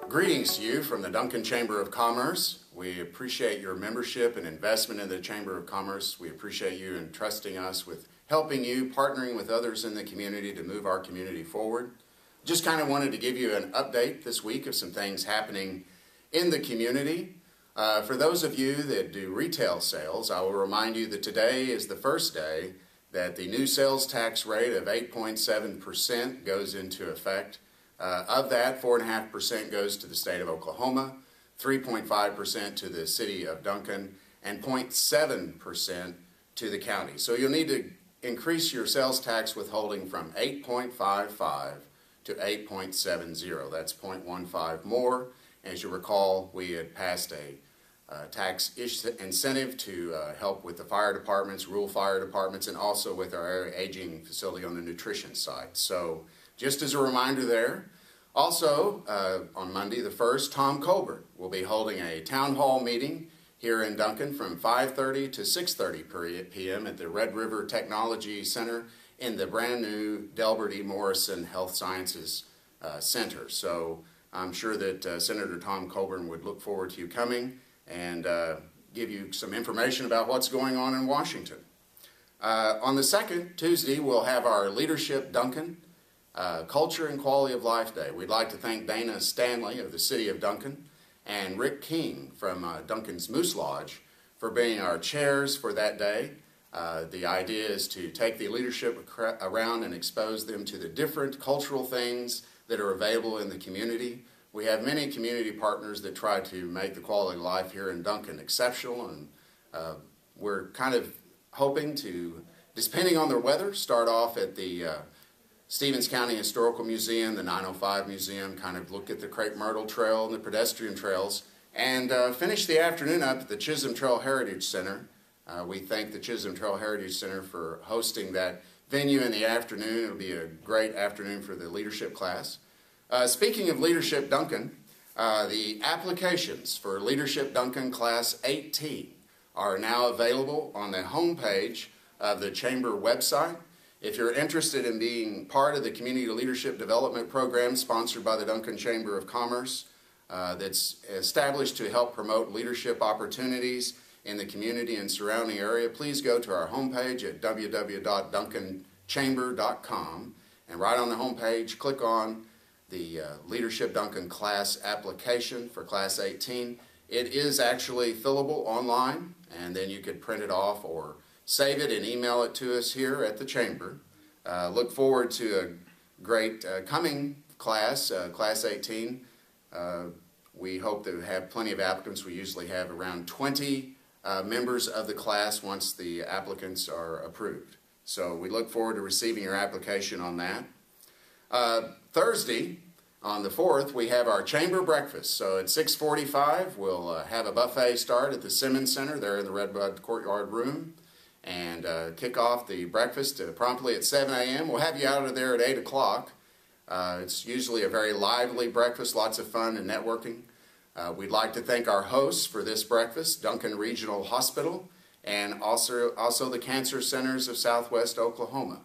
Greetings to you from the Duncan Chamber of Commerce. We appreciate your membership and investment in the Chamber of Commerce. We appreciate you entrusting us with helping you, partnering with others in the community to move our community forward. Just kind of wanted to give you an update this week of some things happening in the community. For those of you that do retail sales, I will remind you that today is the first day that the new sales tax rate of 8.7% goes into effect. Of that, 4.5% goes to the state of Oklahoma, 3.5% to the city of Duncan, and 0.7% to the county. So you'll need to increase your sales tax withholding from 8.55 to 8.70. That's 0.15 more. As you recall, we had passed a tax incentive to help with the fire departments, rural fire departments, and also with our area aging facility on the nutrition side. So just as a reminder there, also on Monday the 1st, Tom Colbert will be holding a town hall meeting here in Duncan from 5:30 to 6:30 p.m. at the Red River Technology Center in the brand new Delbert E. Morrison Health Sciences Center. So I'm sure that Senator Tom Colburn would look forward to you coming and give you some information about what's going on in Washington. On the 2nd, Tuesday, we'll have our Leadership Duncan Culture and Quality of Life Day. We'd like to thank Dana Stanley of the City of Duncan and Rick King from Duncan's Moose Lodge for being our chairs for that day. The idea is to take the leadership around and expose them to the different cultural things that are available in the community. We have many community partners that try to make the quality of life here in Duncan exceptional, and we're kind of hoping to, depending on the weather, start off at the Stevens County Historical Museum, the 905 Museum, kind of look at the Crepe Myrtle Trail and the pedestrian trails, and finish the afternoon up at the Chisholm Trail Heritage Center. We thank the Chisholm Trail Heritage Center for hosting that venue in the afternoon. It'll be a great afternoon for the leadership class. Speaking of Leadership Duncan, the applications for Leadership Duncan Class 18 are now available on the homepage of the Chamber website. If you're interested in being part of the Community Leadership Development Program sponsored by the Duncan Chamber of Commerce that's established to help promote leadership opportunities in the community and surrounding area, please go to our homepage at www.duncanchamber.com, and right on the homepage, click on the Leadership Duncan class application for Class 18. It is actually fillable online, and then you could print it off or save it and email it to us here at the Chamber. Look forward to a great coming class, Class 18. We hope to have plenty of applicants. We usually have around 20 members of the class once the applicants are approved. So we look forward to receiving your application on that. Thursday, on the 4th, we have our Chamber breakfast. So at 6:45, we'll have a buffet start at the Simmons Center there in the Redbud Courtyard Room, and kick off the breakfast promptly at 7 a.m. We'll have you out of there at 8 o'clock. It's usually a very lively breakfast, lots of fun and networking. We'd like to thank our hosts for this breakfast, Duncan Regional Hospital, and also the Cancer Centers of Southwest Oklahoma.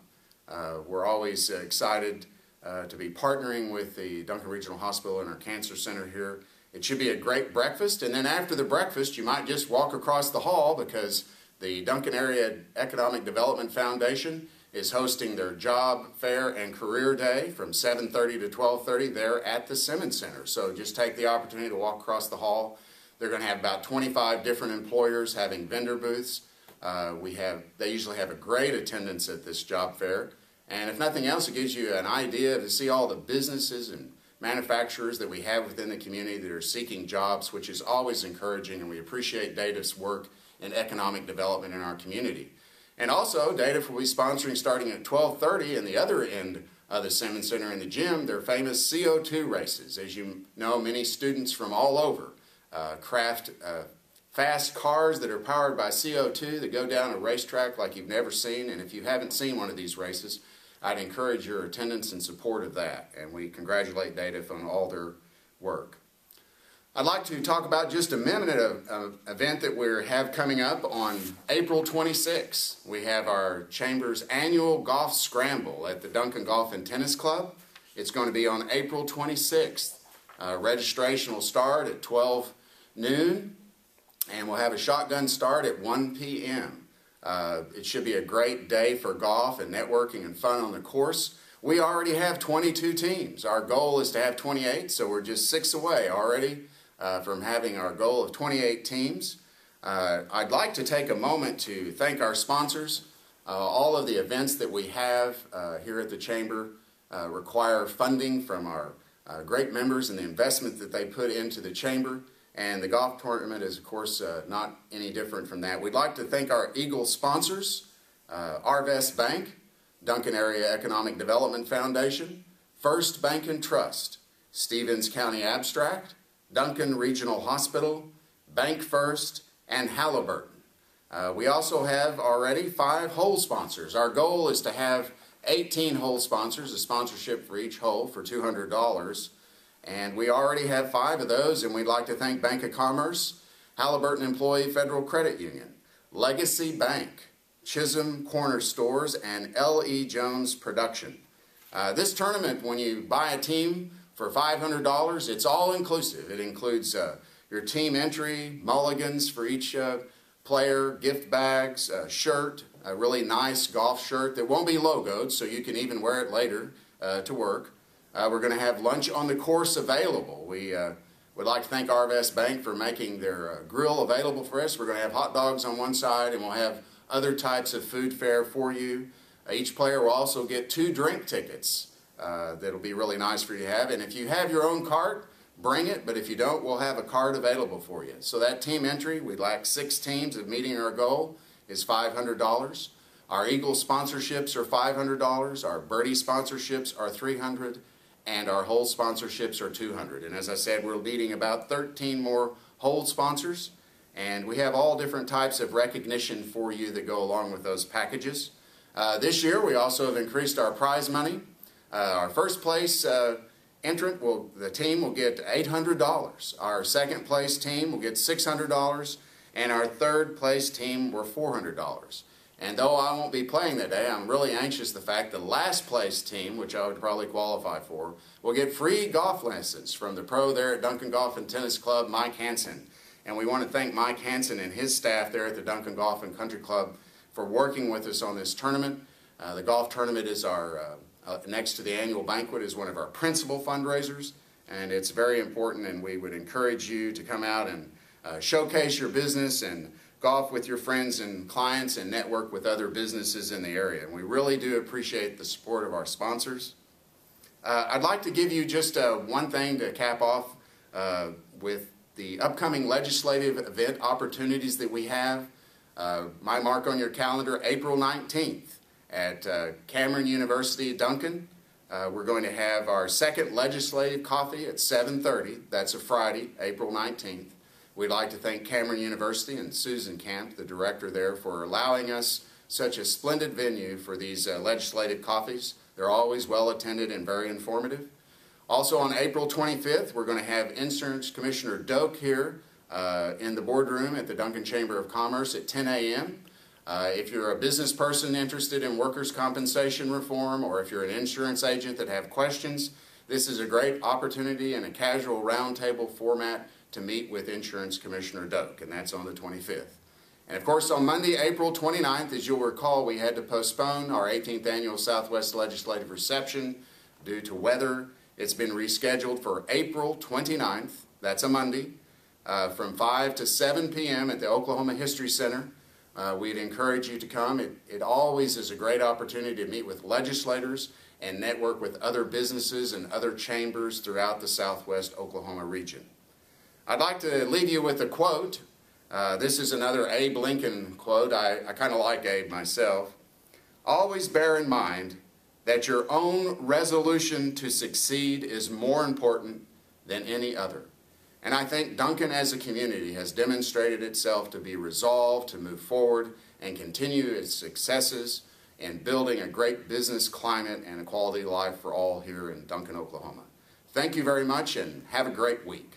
We're always excited to be partnering with the Duncan Regional Hospital and our Cancer Center here. It should be a great breakfast, and then after the breakfast, you might just walk across the hall because the Duncan Area Economic Development Foundation is hosting their Job Fair and Career Day from 7:30 to 12:30 there at the Simmons Center. So just take the opportunity to walk across the hall. They're going to have about 25 different employers having vendor booths. They usually have a great attendance at this job fair. And if nothing else, it gives you an idea to see all the businesses and manufacturers that we have within the community that are seeking jobs, which is always encouraging, and we appreciate DATIF's work in economic development in our community. And also, DATIF will be sponsoring, starting at 12:30 in the other end of the Simmons Center in the gym, their famous CO2 races. As you know, many students from all over craft fast cars that are powered by CO2 that go down a racetrack like you've never seen. And if you haven't seen one of these races, I'd encourage your attendance and support of that. And we congratulate DATIF on all their work. I'd like to talk about just a minute of event that we have coming up on April 26th. We have our Chamber's annual golf scramble at the Duncan Golf and Tennis Club. It's going to be on April 26th. Registration will start at 12 noon, and we'll have a shotgun start at 1 p.m. It should be a great day for golf and networking and fun on the course. We already have 22 teams. Our goal is to have 28, so we're just 6 away already from having our goal of 28 teams. I'd like to take a moment to thank our sponsors. All of the events that we have here at the Chamber require funding from our great members and the investment that they put into the Chamber. And the golf tournament is, of course, not any different from that. We'd like to thank our Eagle sponsors, Arvest Bank, Duncan Area Economic Development Foundation, First Bank and Trust, Stevens County Abstract, Duncan Regional Hospital, Bank First, and Halliburton. We also have already 5 hole sponsors. Our goal is to have 18 hole sponsors, a sponsorship for each hole for $200. And we already have 5 of those, and we'd like to thank Bank of Commerce, Halliburton Employee Federal Credit Union, Legacy Bank, Chisholm Corner Stores, and L.E. Jones Production. This tournament, when you buy a team for $500, it's all inclusive. It includes your team entry, mulligans for each player, gift bags, a shirt, a really nice golf shirt that won't be logoed, so you can even wear it later to work. We're going to have lunch on the course available. We would like to thank Arvest Bank for making their grill available for us. We're going to have hot dogs on one side, and we'll have other types of food fare for you. Each player will also get 2 drink tickets that'll be really nice for you to have. And if you have your own cart, bring it, but if you don't, we'll have a card available for you. So that team entry, we'd like 6 teams of meeting our goal, is $500. Our Eagle sponsorships are $500. Our Birdie sponsorships are $300. And our hole sponsorships are $200. And as I said, we're leading about 13 more hole sponsors. And we have all different types of recognition for you that go along with those packages. This year, we also have increased our prize money. Our first place entrant, the team will get $800. Our second place team will get $600. And our third place team were $400. And though I won't be playing that day, I'm really anxious the fact the last place team, which I would probably qualify for, will get free golf lessons from the pro there at Duncan Golf and Tennis Club, Mike Hansen. And we want to thank Mike Hansen and his staff there at the Duncan Golf and Country Club for working with us on this tournament. The golf tournament is our, next to the annual banquet, is one of our principal fundraisers. And it's very important, and we would encourage you to come out and showcase your business and golf with your friends and clients and network with other businesses in the area. And we really do appreciate the support of our sponsors. I'd like to give you just one thing to cap off with the upcoming legislative event opportunities that we have. My mark on your calendar, April 19th at Cameron University, Duncan. We're going to have our second legislative coffee at 7:30. That's a Friday, April 19th. We'd like to thank Cameron University and Susan Camp, the director there, for allowing us such a splendid venue for these legislative coffees. They're always well attended and very informative. Also on April 25th, we're going to have Insurance Commissioner Doak here in the boardroom at the Duncan Chamber of Commerce at 10 a.m. If you're a business person interested in workers' compensation reform, or if you're an insurance agent that have questions, this is a great opportunity in a casual roundtable format to meet with Insurance Commissioner Doak, and that's on the 25th. And of course, on Monday, April 29th, as you'll recall, we had to postpone our 18th Annual Southwest Legislative Reception due to weather. It's been rescheduled for April 29th, that's a Monday, from 5 to 7 p.m. at the Oklahoma History Center. We'd encourage you to come. It always is a great opportunity to meet with legislators and network with other businesses and other chambers throughout the Southwest Oklahoma region. I'd like to leave you with a quote. This is another Abe Lincoln quote. I kind of like Abe myself. Always bear in mind that your own resolution to succeed is more important than any other. And I think Duncan as a community has demonstrated itself to be resolved to move forward and continue its successes in building a great business climate and a quality life for all here in Duncan, Oklahoma. Thank you very much, and have a great week.